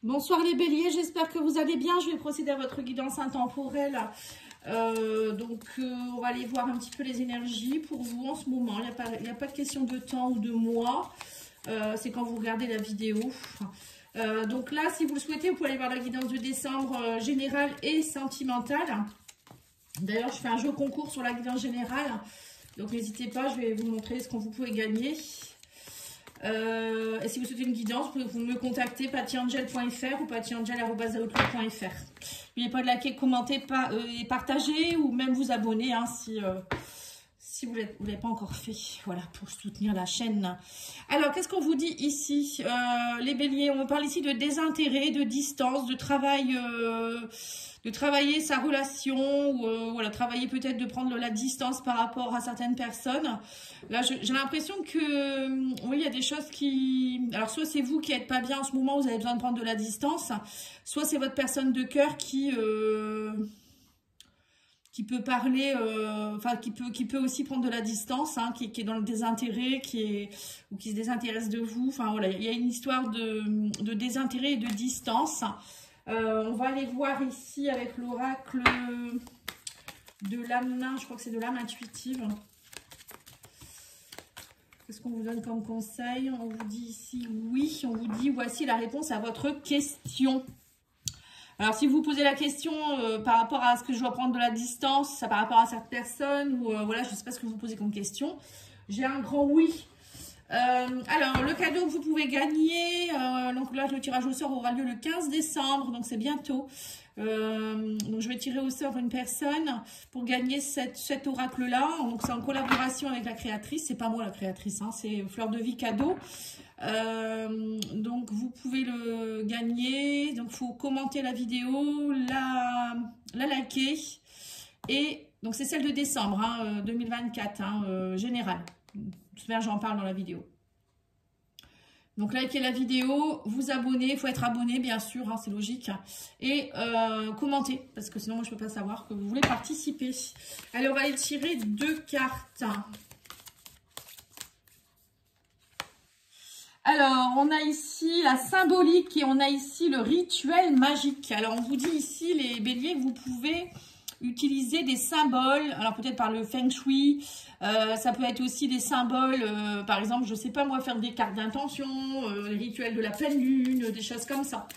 Bonsoir les béliers, j'espère que vous allez bien. Je vais procéder à votre guidance intemporelle. On va aller voir un petit peu les énergies pour vous en ce moment. Il n'y a pas de question de temps ou de mois. C'est quand vous regardez la vidéo. Donc là, si vous le souhaitez, vous pouvez aller voir la guidance de décembre générale et sentimentale. D'ailleurs, je fais un jeu concours sur la guidance générale. Donc n'hésitez pas, je vais vous montrer ce que vous pouvez gagner. Et si vous souhaitez une guidance, vous me contacter pattyangel.fr ou pattyangel@outlook.fr. N'oubliez pas de liker, commenter et partager ou même vous abonner hein, si vous ne l'avez pas encore fait. Voilà, pour soutenir la chaîne. Alors, qu'est-ce qu'on vous dit ici les béliers, on me parle ici de désintérêt, de distance, de travail... de travailler sa relation, ou voilà, travailler peut-être de prendre la distance par rapport à certaines personnes. Là, j'ai l'impression que, oui, il y a des choses qui... Alors, soit c'est vous qui n'êtes pas bien en ce moment, vous avez besoin de prendre de la distance, soit c'est votre personne de cœur qui peut parler, enfin, qui peut aussi prendre de la distance, hein, qui est dans le désintérêt, ou qui se désintéresse de vous. Enfin, voilà, il y a une histoire de désintérêt et de distance. On va aller voir ici avec l'oracle de l'âme, je crois que c'est de l'âme intuitive. Qu'est-ce qu'on vous donne comme conseil? On vous dit ici oui, on vous dit voici la réponse à votre question. Alors si vous posez la question par rapport à ce que je dois prendre de la distance, par rapport à cette personne, ou voilà, je ne sais pas ce que vous posez comme question, j'ai un grand oui. Alors, le cadeau que vous pouvez gagner, donc là, le tirage au sort aura lieu le 15 décembre, donc c'est bientôt. Donc, je vais tirer au sort une personne pour gagner cet oracle-là. Donc, c'est en collaboration avec la créatrice. C'est pas moi la créatrice, hein, c'est Fleur de Vie Cadeau. Donc, vous pouvez le gagner. Donc, il faut commenter la vidéo, la liker. Et donc, c'est celle de décembre hein, 2024, hein, générale. J'en parle dans la vidéo. Donc, likez la vidéo, vous abonnez, il faut être abonné, bien sûr, hein, c'est logique. Et commentez, parce que sinon, moi, je ne peux pas savoir que vous voulez participer. Allez, on va aller tirer 2 cartes. Alors, on a ici la symbolique et on a ici le rituel magique. Alors, on vous dit ici, les béliers, que vous pouvez utiliser des symboles, alors peut-être par le feng shui, ça peut être aussi des symboles, par exemple, je sais pas moi, faire des cartes d'intention, les rituels de la pleine lune, des choses comme ça.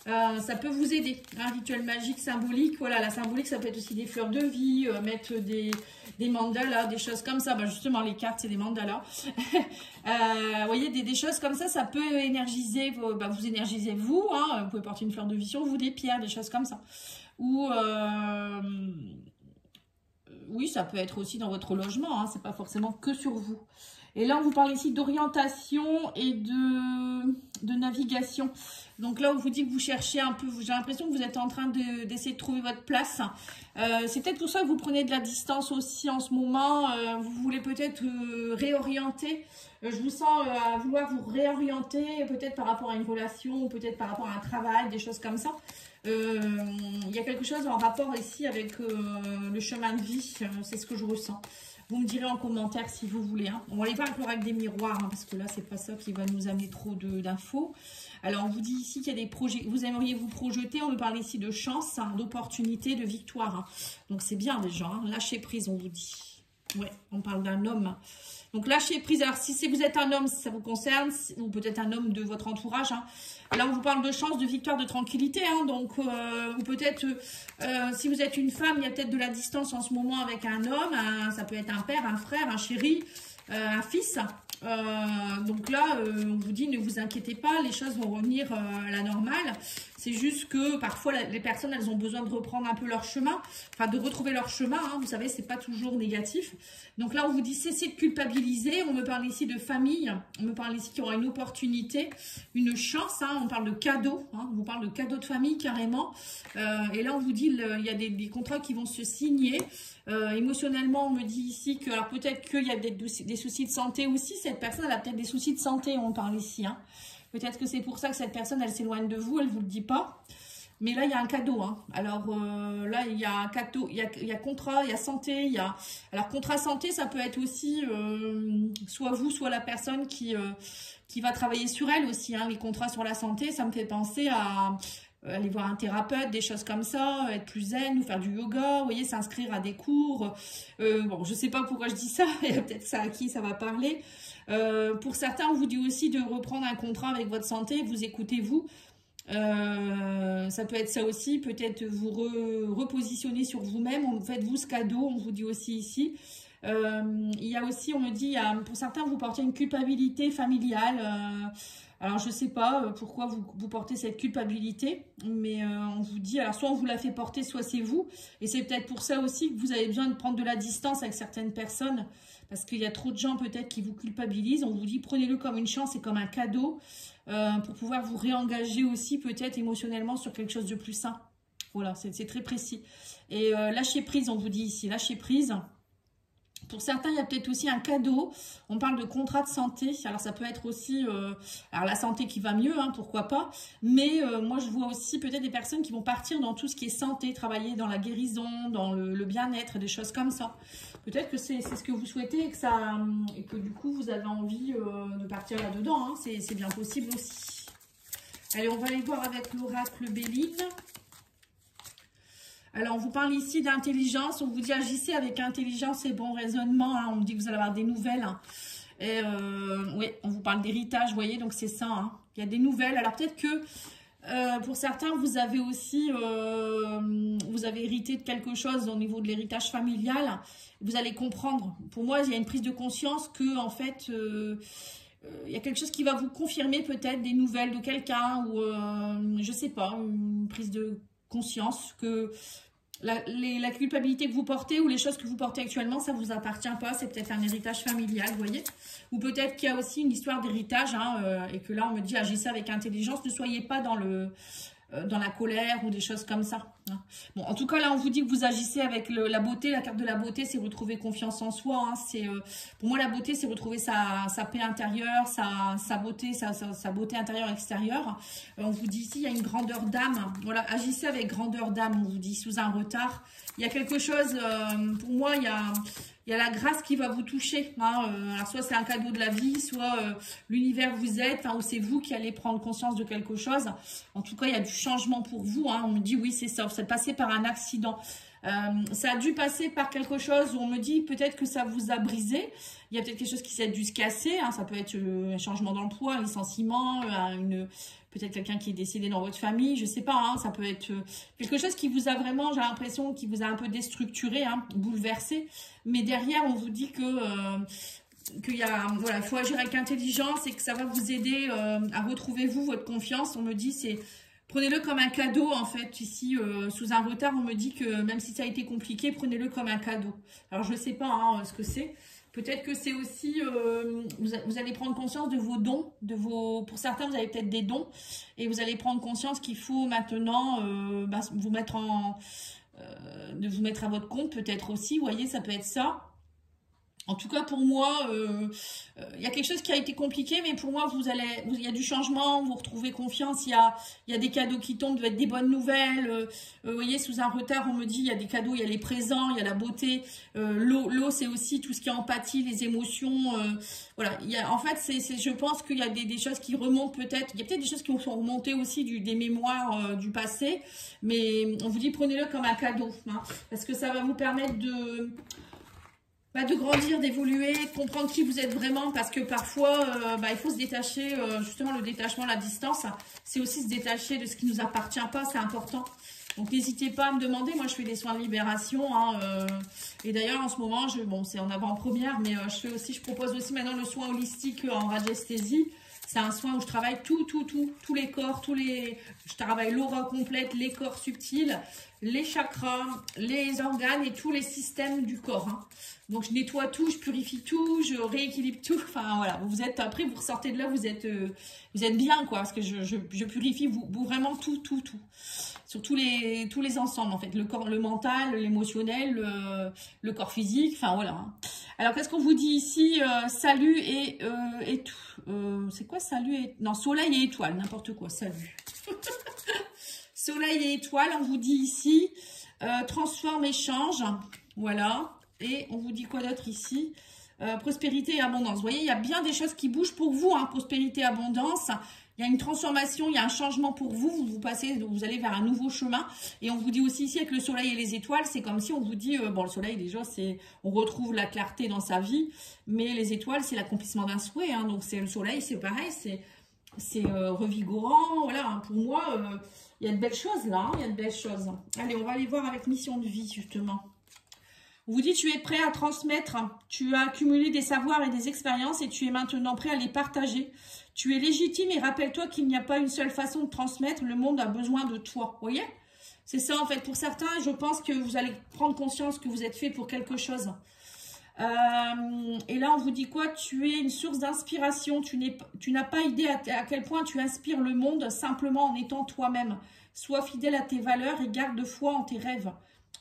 Ça peut vous aider, un rituel magique symbolique, voilà, la symbolique ça peut être aussi des fleurs de vie, mettre des mandalas, des choses comme ça, bah, justement les cartes c'est des mandalas. Vous voyez, des choses comme ça, ça peut énergiser, vous énergisez vous, hein, vous pouvez porter une fleur de vie sur vous, des pierres, des choses comme ça. Ou oui, ça peut être aussi dans votre logement, hein, c'est pas forcément que sur vous. Et là, on vous parle ici d'orientation et de navigation. Donc là, on vous dit que vous cherchez un peu, j'ai l'impression que vous êtes en train d'essayer de trouver votre place. C'est peut-être pour ça que vous prenez de la distance aussi en ce moment. Vous voulez peut-être réorienter. Je vous sens à vouloir vous réorienter, peut-être par rapport à une relation, peut-être par rapport à un travail, des choses comme ça. Il y a quelque chose en rapport ici avec le chemin de vie, c'est ce que je ressens. Vous me direz en commentaire si vous voulez. Hein. On va aller voir avec l'oracle des miroirs, hein, parce que là, c'est pas ça qui va nous amener trop d'infos. Alors, on vous dit ici qu'il y a des projets, vous aimeriez vous projeter. On nous parle ici de chance, hein, d'opportunité, de victoire. Hein. Donc, c'est bien déjà. Hein. Lâcher prise, on vous dit. Ouais, on parle d'un homme. Donc, lâcher prise. Alors, si vous êtes un homme, si ça vous concerne, ou peut-être un homme de votre entourage. Hein. Là, on vous parle de chance, de victoire, de tranquillité. Hein. Donc, ou peut-être, si vous êtes une femme, il y a peut-être de la distance en ce moment avec un homme. Ça peut être un père, un frère, un chéri, un fils. Donc là, on vous dit, ne vous inquiétez pas, les choses vont revenir à la normale. C'est juste que parfois, les personnes, elles ont besoin de reprendre un peu leur chemin, enfin de retrouver leur chemin. Hein, vous savez, c'est pas toujours négatif. Donc là, on vous dit, cessez de culpabiliser. On me parle ici de famille. On me parle ici qu'il y aura une opportunité, une chance. Hein, on parle de cadeau. Hein, on vous parle de cadeau de famille carrément. Et là, on vous dit, il y a des contrats qui vont se signer. Émotionnellement, on me dit ici que, alors peut-être qu'il y a des soucis de santé aussi. Cette personne, elle a peut-être des soucis de santé, on parle ici. Hein. Peut-être que c'est pour ça que cette personne, elle s'éloigne de vous, elle ne vous le dit pas. Mais là, il y a un cadeau. Hein. Alors là, il y a un cadeau, il y a contrat, il y a santé. Alors, contrat santé, ça peut être aussi soit vous, soit la personne qui va travailler sur elle aussi. Hein. Les contrats sur la santé, ça me fait penser à aller voir un thérapeute, des choses comme ça, être plus zen ou faire du yoga. Vous voyez, s'inscrire à des cours. Bon, je sais pas pourquoi je dis ça. Il y a peut-être ça à qui ça va parler. Pour certains, on vous dit aussi de reprendre un contrat avec votre santé. Vous écoutez vous. Ça peut être ça aussi, peut-être vous repositionner sur vous-même, faites-vous ce cadeau, on vous dit aussi ici. Il y a aussi, on me dit, pour certains, vous portez une culpabilité familiale. Alors, je ne sais pas pourquoi vous portez cette culpabilité, mais on vous dit, alors soit on vous la fait porter, soit c'est vous. Et c'est peut-être pour ça aussi que vous avez besoin de prendre de la distance avec certaines personnes, parce qu'il y a trop de gens peut-être qui vous culpabilisent. On vous dit, prenez-le comme une chance et comme un cadeau. Pour pouvoir vous réengager aussi peut-être émotionnellement sur quelque chose de plus sain. Voilà, c'est très précis. Et lâcher prise, on vous dit ici, lâcher prise. Pour certains, il y a peut-être aussi un cadeau. On parle de contrat de santé. Alors, ça peut être aussi alors la santé qui va mieux, hein, pourquoi pas. Mais moi, je vois aussi peut-être des personnes qui vont partir dans tout ce qui est santé, travailler dans la guérison, dans le bien-être, des choses comme ça. Peut-être que c'est ce que vous souhaitez et que du coup, vous avez envie de partir là-dedans. Hein. C'est bien possible aussi. Allez, on va aller voir avec l'oracle Béline. Alors, on vous parle ici d'intelligence. On vous dit agissez avec intelligence et bon raisonnement. Hein. On me dit que vous allez avoir des nouvelles. Hein. Et oui, on vous parle d'héritage, vous voyez, donc c'est ça. Hein. Il y a des nouvelles. Alors, peut-être que pour certains, vous avez aussi vous avez hérité de quelque chose au niveau de l'héritage familial. Vous allez comprendre. Pour moi, il y a une prise de conscience que, en fait, il y a quelque chose qui va vous confirmer peut-être des nouvelles de quelqu'un ou, je sais pas, une prise de conscience que la culpabilité que vous portez ou les choses que vous portez actuellement, ça ne vous appartient pas. C'est peut-être un héritage familial, vous voyez. Ou peut-être qu'il y a aussi une histoire d'héritage hein, et que là, on me dit agissez avec intelligence. Ne soyez pas dans la colère ou des choses comme ça. Hein. Bon, en tout cas, là, on vous dit que vous agissez avec la beauté. La carte de la beauté, c'est retrouver confiance en soi. Hein. Pour moi, la beauté, c'est retrouver sa paix intérieure, sa beauté, sa beauté intérieure et extérieure. On vous dit ici, il y a une grandeur d'âme. Voilà, agissez avec grandeur d'âme, on vous dit, sous un retard. Il y a quelque chose, pour moi, il y a la grâce qui va vous toucher. Hein. Alors, soit c'est un cadeau de la vie, soit l'univers vous aide, hein, ou c'est vous qui allez prendre conscience de quelque chose. En tout cas, il y a du changement pour vous. Hein. On me dit, oui, c'est ça. C'est passé par un accident. Ça a dû passer par quelque chose où on me dit peut-être que ça vous a brisé. Il y a peut-être quelque chose qui s'est dû se casser. Hein. Ça peut être un changement d'emploi, un licenciement, peut-être quelqu'un qui est décédé dans votre famille, je sais pas. Hein. Ça peut être quelque chose qui vous a vraiment, j'ai l'impression, qui vous a un peu déstructuré, hein, bouleversé. Mais derrière, on vous dit qu'il y a, voilà, il faut agir avec intelligence et que ça va vous aider à retrouver vous, votre confiance. On me dit, prenez-le comme un cadeau, en fait, ici, sous un retard, on me dit que même si ça a été compliqué, prenez-le comme un cadeau. Alors, je ne sais pas hein, ce que c'est. Peut-être que c'est aussi, vous allez prendre conscience de vos dons, pour certains, vous avez peut-être des dons, et vous allez prendre conscience qu'il faut maintenant vous mettre de vous mettre à votre compte, peut-être aussi, vous voyez, ça peut être ça. En tout cas, pour moi, il y a quelque chose qui a été compliqué, mais pour moi, il y a du changement, vous retrouvez confiance, il y a des cadeaux qui tombent, il y a des bonnes nouvelles. Vous voyez, sous un retard, on me dit, il y a des cadeaux, il y a les présents, il y a la beauté. L'eau, c'est aussi tout ce qui est empathie, les émotions. Voilà, en fait, je pense qu'il y a des choses qui remontent peut-être. Il y a peut-être des choses qui sont remontées aussi des mémoires du passé, mais on vous dit, prenez-le comme un cadeau, hein, parce que ça va vous permettre de grandir, d'évoluer, de comprendre qui vous êtes vraiment, parce que parfois, il faut se détacher, justement le détachement, la distance, c'est aussi se détacher de ce qui ne nous appartient pas, c'est important. Donc n'hésitez pas à me demander, moi je fais des soins de libération, hein, et d'ailleurs en ce moment, c'est en avant-première, mais je propose aussi maintenant le soin holistique en radiesthésie. C'est un soin où je travaille tous les corps, je travaille l'aura complète, les corps subtils, les chakras, les organes et tous les systèmes du corps. Hein. Donc je nettoie tout, je purifie tout, je rééquilibre tout. Enfin voilà, après vous ressortez de là, vous êtes bien quoi, parce que je purifie vous vraiment tout. Sur tous les ensembles en fait, le corps, le mental, l'émotionnel, le corps physique, enfin voilà. Hein. Alors qu'est-ce qu'on vous dit ici? Salut et tout. C'est quoi salut et... Non, soleil et étoile, n'importe quoi, salut. Soleil et étoile, on vous dit ici, transforme, échange, voilà. Et on vous dit quoi d'autre ici? Prospérité et abondance. Vous voyez, il y a bien des choses qui bougent pour vous, hein, prospérité, abondance. Il y a une transformation, il y a un changement pour vous. Vous allez vers un nouveau chemin. Et on vous dit aussi ici avec le soleil et les étoiles, c'est comme si on vous dit, bon, le soleil déjà, on retrouve la clarté dans sa vie. Mais les étoiles, c'est l'accomplissement d'un souhait. Hein, donc c'est le soleil, c'est pareil, c'est revigorant. Voilà, hein, pour moi, il y a de belles choses là. Hein, il y a de belles choses. Allez, on va aller voir avec mission de vie, justement. On vous dit, tu es prêt à transmettre, tu as accumulé des savoirs et des expériences et tu es maintenant prêt à les partager. Tu es légitime et rappelle-toi qu'il n'y a pas une seule façon de transmettre, le monde a besoin de toi. Vous voyez? C'est ça en fait. Pour certains, je pense que vous allez prendre conscience que vous êtes fait pour quelque chose. Et là, on vous dit quoi? Tu es une source d'inspiration. Tu n'as pas idée à quel point tu inspires le monde simplement en étant toi-même. Sois fidèle à tes valeurs et garde foi en tes rêves.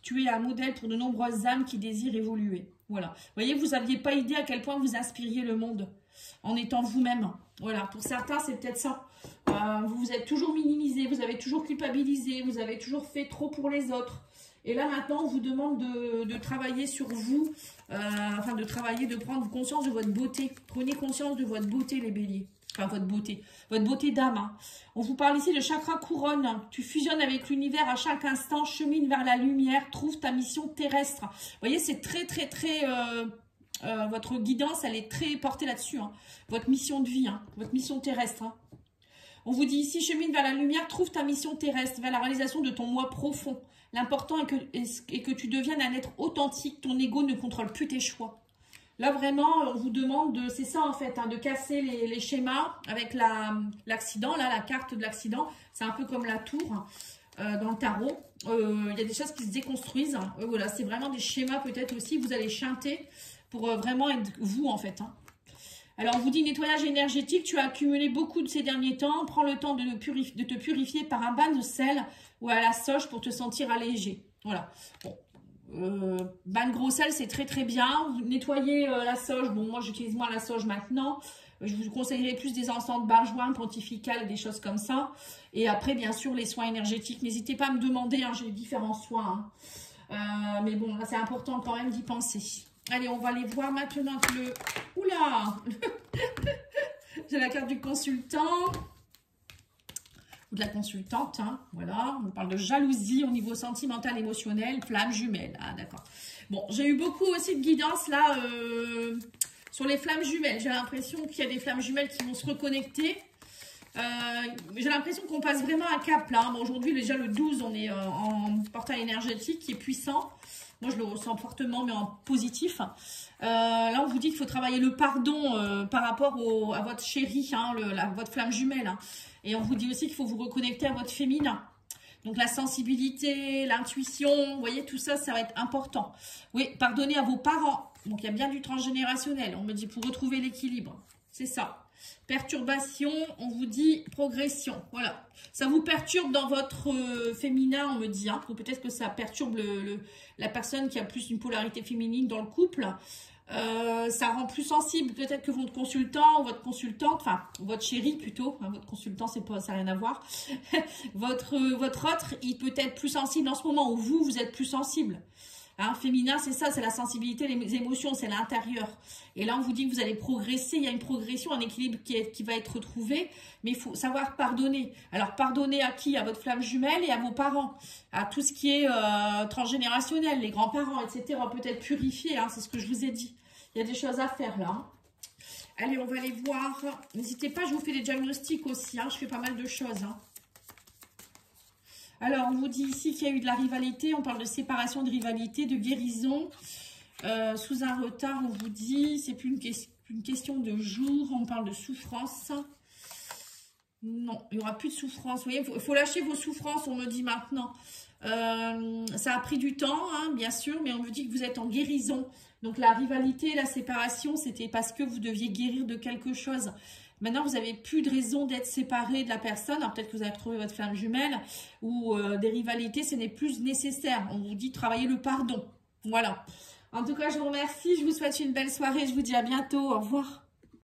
Tu es un modèle pour de nombreuses âmes qui désirent évoluer. Voilà. Vous voyez, vous n'aviez pas idée à quel point vous inspiriez le monde en étant vous-même. Voilà. Pour certains, c'est peut-être ça. Vous vous êtes toujours minimisé, vous avez toujours culpabilisé, vous avez toujours fait trop pour les autres. Et là, maintenant, on vous demande de travailler sur vous, de prendre conscience de votre beauté. Prenez conscience de votre beauté, les béliers. Enfin, votre beauté d'âme. Hein. On vous parle ici de chakra couronne. Tu fusionnes avec l'univers à chaque instant, chemine vers la lumière, trouve ta mission terrestre. Vous voyez, c'est très, votre guidance, elle est très portée là-dessus. Hein. Votre mission de vie, hein, votre mission terrestre. Hein. On vous dit ici, chemine vers la lumière, trouve ta mission terrestre, vers la réalisation de ton moi profond. L'important est que tu deviennes un être authentique, ton ego ne contrôle plus tes choix. Là, vraiment, on vous demande de, c'est ça en fait, hein, de casser les schémas avec l'accident, là, la carte de l'accident. C'est un peu comme la tour dans le tarot. Il y a des choses qui se déconstruisent. Voilà, c'est vraiment des schémas peut-être aussi. Vous allez chanter pour vraiment être vous en fait. Hein. Alors, on vous dit nettoyage énergétique. Tu as accumulé beaucoup de ces derniers temps. Prends le temps de te purifier par un bain de sel ou à la sauge pour te sentir allégé. Voilà. Bon. Bain de gros sel, c'est très bien. Vous nettoyez la sauge. Bon, moi, j'utilise moins la sauge maintenant. Je vous conseillerais plus des encens de bain-joint, pontifical et des choses comme ça. Et après, bien sûr, les soins énergétiques. N'hésitez pas à me demander. Hein, j'ai différents soins. Hein. Mais bon, là, c'est important quand même d'y penser. Allez, on va aller voir maintenant le... Oula j'ai la carte du consultant. Ou de la consultante, hein, voilà. On parle de jalousie au niveau sentimental, émotionnel, flamme jumelle. Ah, d'accord. Bon, j'ai eu beaucoup aussi de guidance, là, sur les flammes jumelles. J'ai l'impression qu'il y a des flammes jumelles qui vont se reconnecter. J'ai l'impression qu'on passe vraiment un cap, là. Bon, aujourd'hui, déjà, le 12, on est en portail énergétique qui est puissant. Moi, je le ressens fortement, mais en positif. Là, on vous dit qu'il faut travailler le pardon par rapport à votre chéri, hein, votre flamme jumelle. Hein. Et on vous dit aussi qu'il faut vous reconnecter à votre féminin. Donc, la sensibilité, l'intuition, vous voyez, tout ça, ça va être important. Oui, pardonnez à vos parents. Donc, il y a bien du transgénérationnel. On me dit pour retrouver l'équilibre. C'est ça. Perturbation, on vous dit progression. Voilà. Ça vous perturbe dans votre féminin, on me dit. Hein. Peut-être que ça perturbe la personne qui a plus une polarité féminine dans le couple. Ça rend plus sensible peut-être que votre consultant ou votre consultante, enfin votre chéri plutôt, hein, votre consultant ça n'a rien à voir, votre autre il peut être plus sensible en ce moment où vous êtes plus sensible. Hein, féminin c'est ça, c'est la sensibilité, les émotions, c'est l'intérieur. Et là on vous dit que vous allez progresser, il y a une progression, un équilibre qui va être retrouvé, mais il faut savoir pardonner. Alors pardonner à qui? À votre flamme jumelle et à vos parents, à tout ce qui est transgénérationnel, les grands-parents, etc. Peut-être purifier, hein, c'est ce que je vous ai dit. Il y a des choses à faire là. Hein. Allez, on va aller voir. N'hésitez pas, je vous fais des diagnostics aussi, hein, je fais pas mal de choses. Hein. Alors, on vous dit ici qu'il y a eu de la rivalité. On parle de séparation, de rivalité, de guérison. Sous un retard, on vous dit, c'est plus une question de jour. On parle de souffrance. Non, il n'y aura plus de souffrance. Vous voyez, il faut lâcher vos souffrances, on me dit maintenant. Ça a pris du temps, hein, bien sûr, mais on me dit que vous êtes en guérison. Donc, la rivalité, la séparation, c'était parce que vous deviez guérir de quelque chose. Maintenant, vous n'avez plus de raison d'être séparé de la personne. Peut-être que vous avez retrouvé votre flamme jumelle ou des rivalités, ce n'est plus nécessaire. On vous dit travailler le pardon. Voilà. En tout cas, je vous remercie. Je vous souhaite une belle soirée. Je vous dis à bientôt. Au revoir.